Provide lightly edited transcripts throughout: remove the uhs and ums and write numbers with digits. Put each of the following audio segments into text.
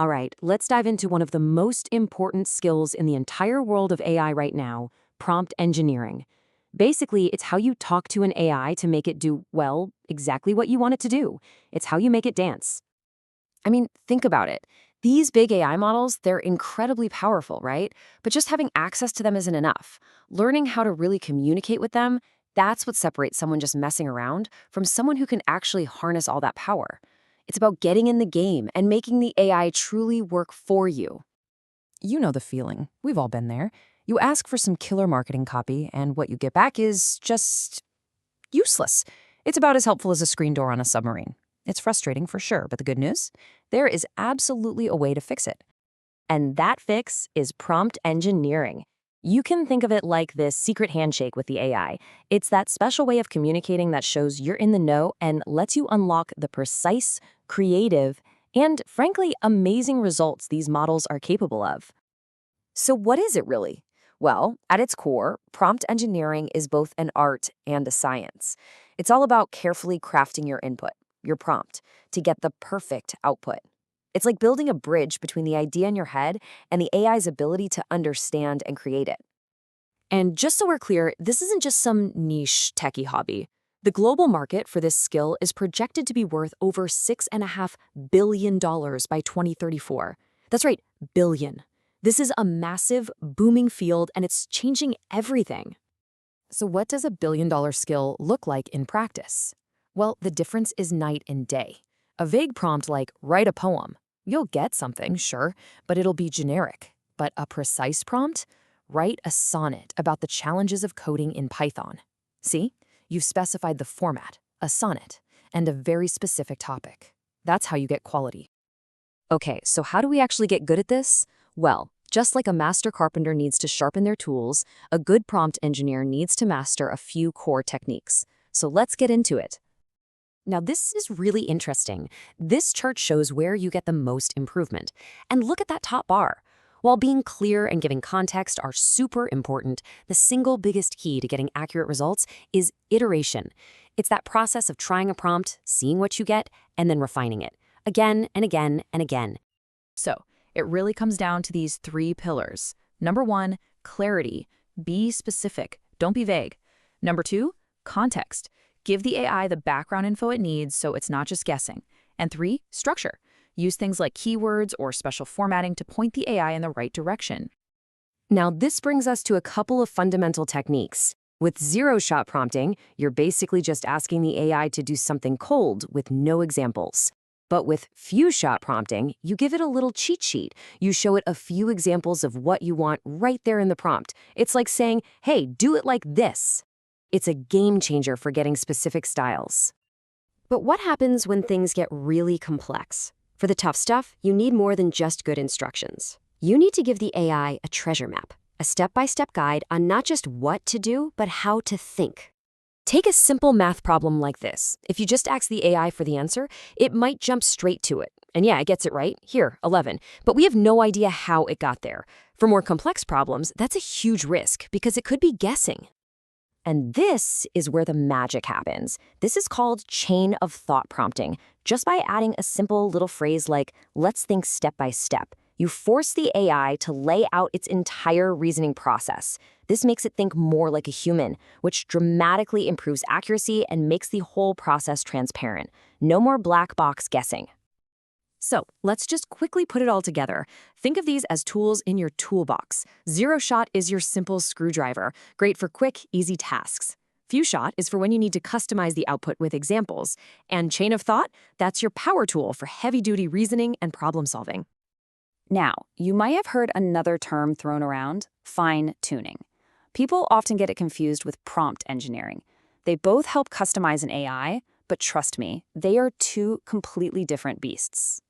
All right, let's dive into one of the most important skills in the entire world of AI right now, prompt engineering. Basically, it's how you talk to an AI to make it do, well, exactly what you want it to do. It's how you make it dance. I mean, think about it. These big AI models, they're incredibly powerful, right? But just having access to them isn't enough. Learning how to really communicate with them, that's what separates someone just messing around from someone who can actually harness all that power. It's about getting in the game and making the AI truly work for you. You know the feeling. We've all been there. You ask for some killer marketing copy, and what you get back is just useless. It's about as helpful as a screen door on a submarine. It's frustrating for sure, but the good news? There is absolutely a way to fix it. And that fix is prompt engineering. You can think of it like this secret handshake with the AI. It's that special way of communicating that shows you're in the know and lets you unlock the precise, creative, and frankly, amazing results these models are capable of. So what is it really? Well, at its core, prompt engineering is both an art and a science. It's all about carefully crafting your input, your prompt, to get the perfect output. It's like building a bridge between the idea in your head and the AI's ability to understand and create it. And just so we're clear, this isn't just some niche techie hobby. The global market for this skill is projected to be worth over $6.5 billion by 2034. That's right, billion. This is a massive, booming field, and it's changing everything. So what does a billion-dollar skill look like in practice? Well, the difference is night and day. A vague prompt like, write a poem. You'll get something, sure, but it'll be generic. But a precise prompt? Write a sonnet about the challenges of coding in Python. See? You've specified the format, a sonnet, and a very specific topic. That's how you get quality. Okay, so how do we actually get good at this? Well, just like a master carpenter needs to sharpen their tools, a good prompt engineer needs to master a few core techniques. So let's get into it. Now, this is really interesting. This chart shows where you get the most improvement. And look at that top bar. While being clear and giving context are super important, the single biggest key to getting accurate results is iteration. It's that process of trying a prompt, seeing what you get, and then refining it, again and again and again. So, it really comes down to these three pillars. Number one, clarity. Be specific. Don't be vague. Number two, context. Give the AI the background info it needs so it's not just guessing. And three, structure. Use things like keywords or special formatting to point the AI in the right direction. Now, this brings us to a couple of fundamental techniques. With zero-shot prompting, you're basically just asking the AI to do something cold with no examples. But with few-shot prompting, you give it a little cheat sheet. You show it a few examples of what you want right there in the prompt. It's like saying, hey, do it like this. It's a game changer for getting specific styles. But what happens when things get really complex? For the tough stuff, you need more than just good instructions. You need to give the AI a treasure map, a step-by-step guide on not just what to do, but how to think. Take a simple math problem like this. If you just ask the AI for the answer, it might jump straight to it. And yeah, it gets it right. Here, 11. But we have no idea how it got there. For more complex problems, that's a huge risk because it could be guessing. And this is where the magic happens. This is called chain of thought prompting. Just by adding a simple little phrase like, let's think step by step, you force the AI to lay out its entire reasoning process. This makes it think more like a human, which dramatically improves accuracy and makes the whole process transparent. No more black box guessing. So let's just quickly put it all together. Think of these as tools in your toolbox. Zero-shot is your simple screwdriver, great for quick, easy tasks. Few-shot is for when you need to customize the output with examples. And chain of thought, that's your power tool for heavy-duty reasoning and problem-solving. Now, you might have heard another term thrown around, fine-tuning. People often get it confused with prompt engineering. They both help customize an AI, but trust me, they are two completely different beasts.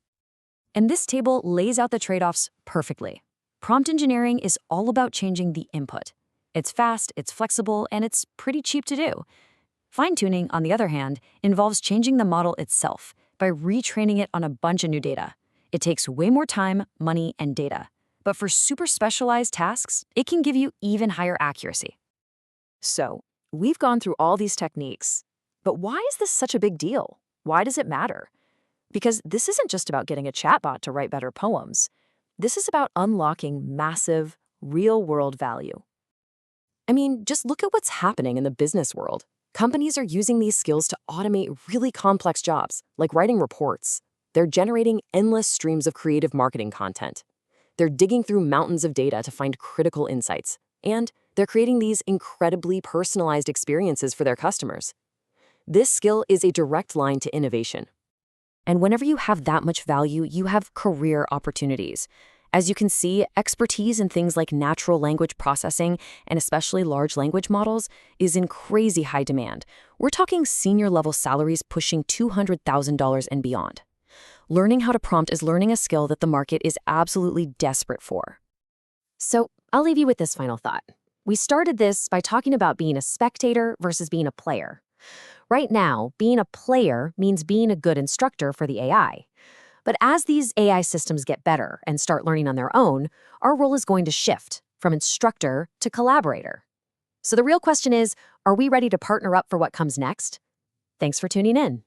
And this table lays out the trade-offs perfectly. Prompt engineering is all about changing the input. It's fast, it's flexible, and it's pretty cheap to do. Fine-tuning, on the other hand, involves changing the model itself by retraining it on a bunch of new data. It takes way more time, money, and data. But for super specialized tasks, it can give you even higher accuracy. So, we've gone through all these techniques. But why is this such a big deal? Why does it matter? Because this isn't just about getting a chatbot to write better poems. This is about unlocking massive, real-world value. I mean, just look at what's happening in the business world. Companies are using these skills to automate really complex jobs, like writing reports. They're generating endless streams of creative marketing content. They're digging through mountains of data to find critical insights. And they're creating these incredibly personalized experiences for their customers. This skill is a direct line to innovation. And whenever you have that much value, you have career opportunities. As you can see, expertise in things like natural language processing and especially large language models is in crazy high demand. We're talking senior level salaries pushing $200,000 and beyond. Learning how to prompt is learning a skill that the market is absolutely desperate for. So I'll leave you with this final thought. We started this by talking about being a spectator versus being a player. Right now, being a player means being a good instructor for the AI. But as these AI systems get better and start learning on their own, our role is going to shift from instructor to collaborator. So the real question is, are we ready to partner up for what comes next? Thanks for tuning in.